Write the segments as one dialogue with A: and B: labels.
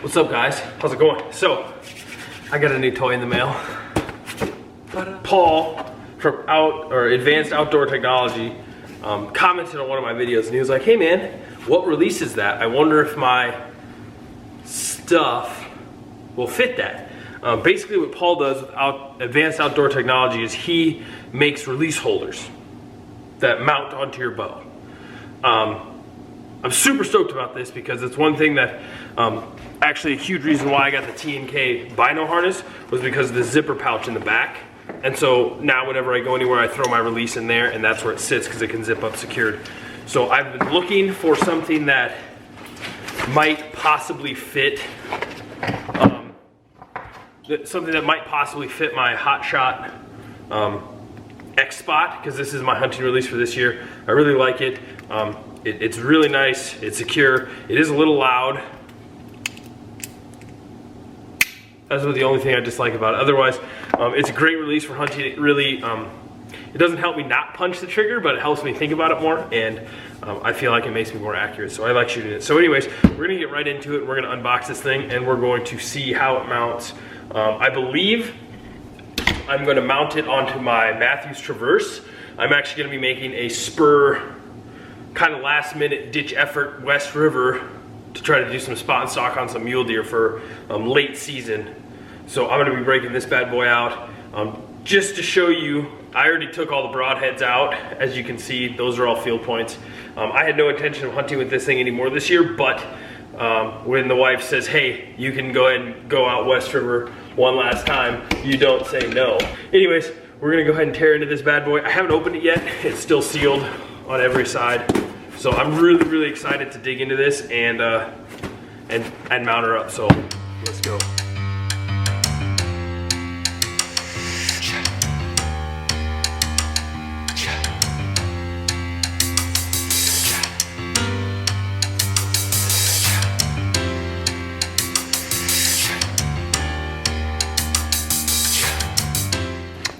A: What's up, guys? How's it going? So, I got a new toy in the mail. Paul from Advanced Outdoor Technology commented on one of my videos, and he was like, "Hey man, what release is that? I wonder if my stuff will fit that." Basically, what Paul does with Advanced Outdoor Technology is he makes release holders that mount onto your bow. I'm super stoked about this because it's one thing that, actually a huge reason why I got the T&K Bino harness was because of the zipper pouch in the back. And so now whenever I go anywhere, I throw my release in there and that's where it sits because it can zip up secured. So I've been looking for something that might possibly fit, my Hot Shot X Spot, because this is my hunting release for this year. I really like it. It's really nice, it's secure, it is a little loud. That's the only thing I dislike about it. Otherwise, it's a great release for hunting. It really, it doesn't help me not punch the trigger, but it helps me think about it more, and I feel like it makes me more accurate, so I like shooting it. So anyways, we're gonna get right into it, and we're gonna unbox this thing, and we're going to see how it mounts. I believe I'm gonna mount it onto my Mathews Traverse. I'm actually gonna be making a spur, kind of last minute ditch effort West River to try to do some spot and stock on some mule deer for late season. So I'm gonna be breaking this bad boy out. Just to show you, I already took all the broadheads out. As you can see, those are all field points. I had no intention of hunting with this thing anymore this year, but when the wife says, hey, you can go ahead and go out West River one last time, you don't say no. Anyways, we're gonna go ahead and tear into this bad boy. I haven't opened it yet. It's still sealed on every side. So I'm really, really excited to dig into this and mount her up. So let's go.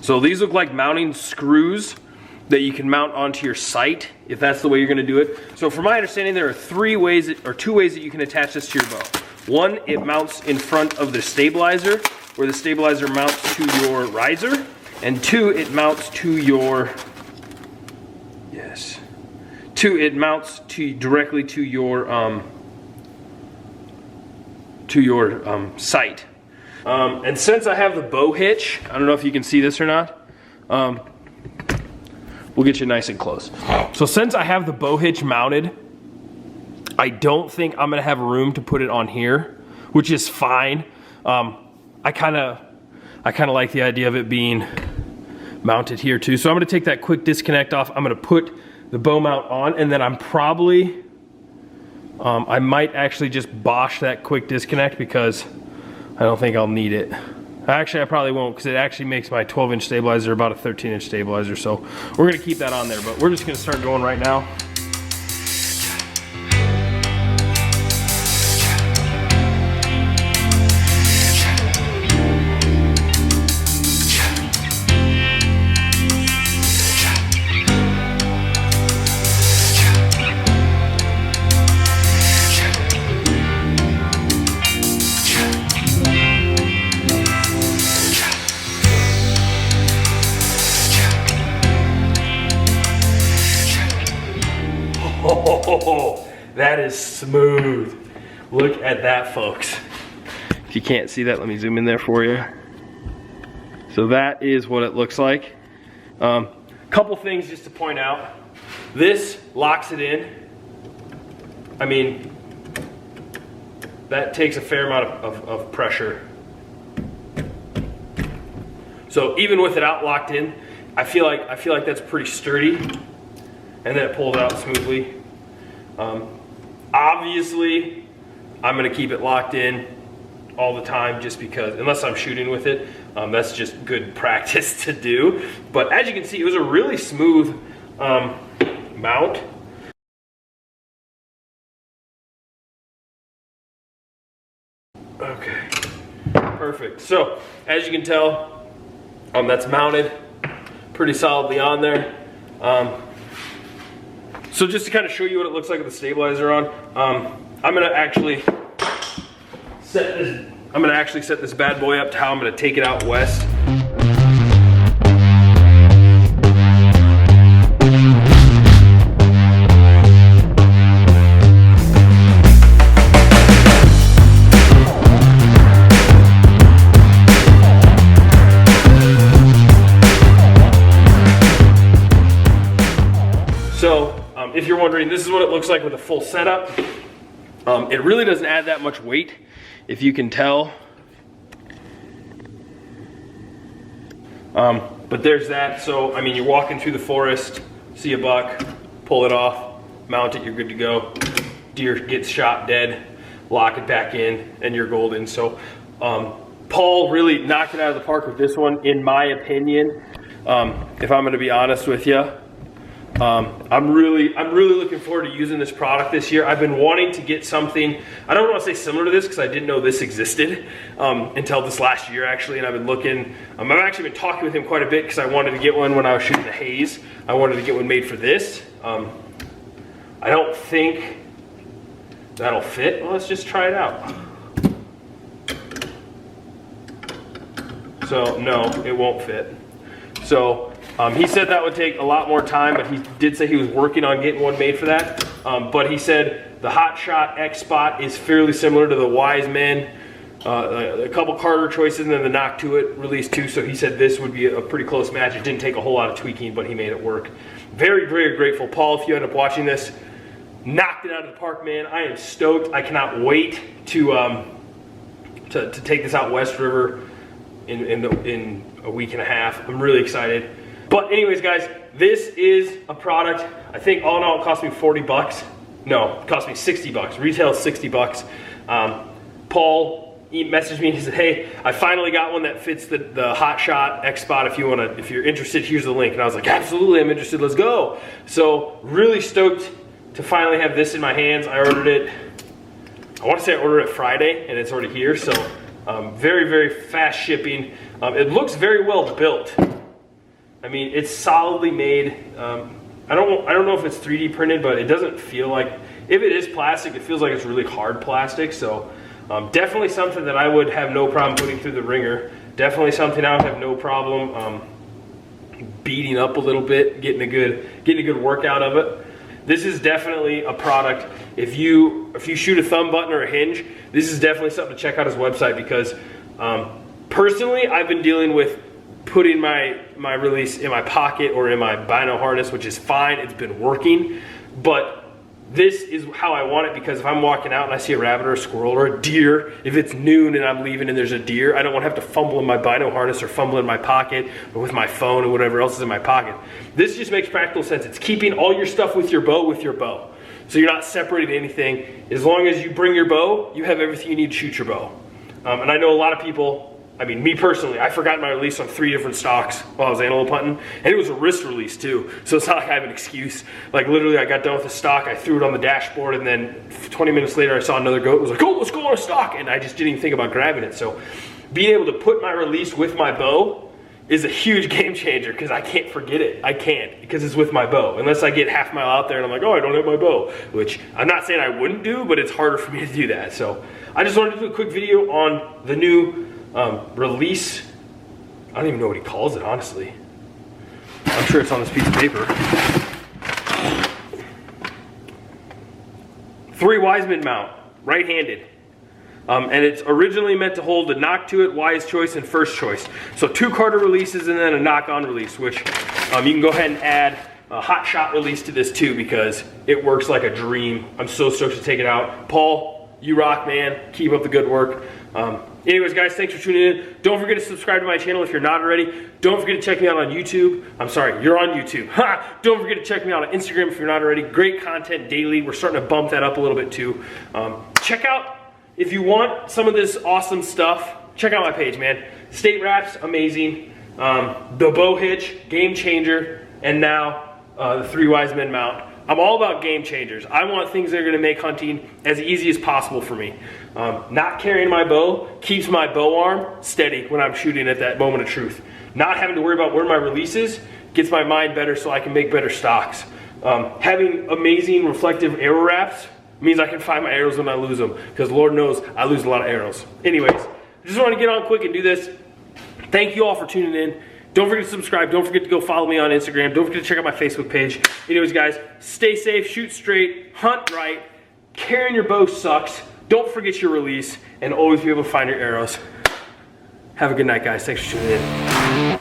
A: So these look like mounting screws that you can mount onto your sight if that's the way you're gonna do it. So from my understanding, there are two ways that you can attach this to your bow. One, it mounts in front of the stabilizer, where the stabilizer mounts to your riser, and two, it mounts to your, directly to your sight. And since I have the bow hitch, I don't know if you can see this or not, we'll get you nice and close. So since I have the bow hitch mounted, I don't think I'm gonna have room to put it on here, which is fine. I kinda like the idea of it being mounted here too. So I'm gonna take that quick disconnect off. I'm gonna put the bow mount on, and then I'm probably, I might actually just Bosch that quick disconnect because I don't think I'll need it. Actually, I probably won't, because it actually makes my 12-inch stabilizer about a 13-inch stabilizer, so we're gonna keep that on there, but we're just gonna start going right now. Oh, that is smooth. Look at that, folks. If you can't see that, let me zoom in there for you. So that is what it looks like. Couple things just to point out. This locks it in. I mean, that takes a fair amount of pressure. So even with it out locked in, I feel like that's pretty sturdy. And then it pulls out smoothly. Obviously, I'm gonna keep it locked in all the time just because, unless I'm shooting with it, that's just good practice to do. But as you can see, it was a really smooth mount. Okay, perfect. So, as you can tell, that's mounted pretty solidly on there. So just to kind of show you what it looks like with the stabilizer on, I'm gonna actually I'm gonna actually set this bad boy up to how I'm gonna take it out west. So, if you're wondering, this is what it looks like with a full setup. It really doesn't add that much weight, if you can tell. But there's that. So, I mean, you're walking through the forest, see a buck, pull it off, mount it, you're good to go. Deer gets shot dead, lock it back in, and you're golden. So, Paul really knocked it out of the park with this one, in my opinion. If I'm gonna be honest with you. I'm really looking forward to using this product this year. I've been wanting to get something, I don't want to say similar to this because I didn't know this existed until this last year actually, and I've been looking, I've actually been talking with him quite a bit because I wanted to get one when I was shooting the haze. I wanted to get one made for this. I don't think that'll fit. Well, let's just try it out. So no, it won't fit. So he said that would take a lot more time, but he did say he was working on getting one made for that. But he said the Hot Shot X Spot is fairly similar to the Wise Men, a couple Carter choices, and then the Knock To It release too. So he said this would be a pretty close match. It didn't take a whole lot of tweaking, but he made it work. Very, very grateful. Paul, if you end up watching this, knocked it out of the park, man. I am stoked. I cannot wait to take this out West River in a week and a half. I'm really excited. But anyways, guys, this is a product, I think all in all it cost me 40 bucks. No, it cost me 60 bucks. Retail is 60 bucks. Paul messaged me and he said, hey, I finally got one that fits the Hot Shot X Spot. If you're interested, here's the link. And I was like, absolutely, I'm interested, let's go. So really stoked to finally have this in my hands. I ordered it, I want to say I ordered it Friday and it's already here. So very, very fast shipping. It looks very well built. I mean, it's solidly made. I don't know if it's 3D printed, but it doesn't feel like, if it is plastic, it feels like it's really hard plastic. So definitely something that I would have no problem putting through the ringer. Definitely something I would have no problem beating up a little bit, getting a good workout of it. This is definitely a product. If you shoot a thumb button or a hinge, this is definitely something to check out his website because personally, I've been dealing with putting my release in my pocket or in my bino harness, which is fine, it's been working, but this is how I want it because if I'm walking out and I see a rabbit or a squirrel or a deer, if it's noon and I'm leaving and there's a deer, I don't want to have to fumble in my bino harness or fumble in my pocket or with my phone or whatever else is in my pocket. This just makes practical sense. It's keeping all your stuff with your bow. So you're not separating anything. As long as you bring your bow, you have everything you need to shoot your bow. And I know a lot of people, I mean, me personally, I forgot my release on 3 different stocks while I was antelope hunting, and it was a wrist release too, so it's not like I have an excuse. Like literally, I got done with a stock, I threw it on the dashboard, and then 20 minutes later, I saw another goat, was like, oh, let's go on a stock, and I just didn't even think about grabbing it. So being able to put my release with my bow is a huge game changer because I can't forget it. I can't because it's with my bow. Unless I get half a mile out there and I'm like, oh, I don't have my bow, which I'm not saying I wouldn't do, but it's harder for me to do that. So I just wanted to do a quick video on the new release. I don't even know what he calls it, honestly. I'm sure it's on this piece of paper. 3 Wiseman mount, right-handed. And it's originally meant to hold the Knock To It, Wise Choice, and First Choice. So 2 Carter releases and then a knock-on release, which you can go ahead and add a Hot Shot release to this too because it works like a dream. I'm so stoked to take it out. Paul, you rock, man. Keep up the good work. Anyways, guys, thanks for tuning in. Don't forget to subscribe to my channel if you're not already. Don't forget to check me out on YouTube. I'm sorry, you're on YouTube. Ha! Don't forget to check me out on Instagram if you're not already. Great content daily. We're starting to bump that up a little bit too. Check out, if you want some of this awesome stuff, check out my page, man. State Wraps, amazing. The bow hitch, game changer. And now the 3 Wiseman mount. I'm all about game changers. I want things that are gonna make hunting as easy as possible for me. Not carrying my bow keeps my bow arm steady when I'm shooting at that moment of truth. Not having to worry about where my release is gets my mind better so I can make better stocks. Having amazing reflective arrow wraps means I can find my arrows when I lose them, because Lord knows I lose a lot of arrows. Anyways, I just want to get on quick and do this. Thank you all for tuning in. Don't forget to subscribe. Don't forget to go follow me on Instagram. Don't forget to check out my Facebook page. Anyways, guys, stay safe, shoot straight, hunt right. Carrying your bow sucks. Don't forget your release, and always be able to find your arrows. Have a good night, guys. Thanks for tuning in.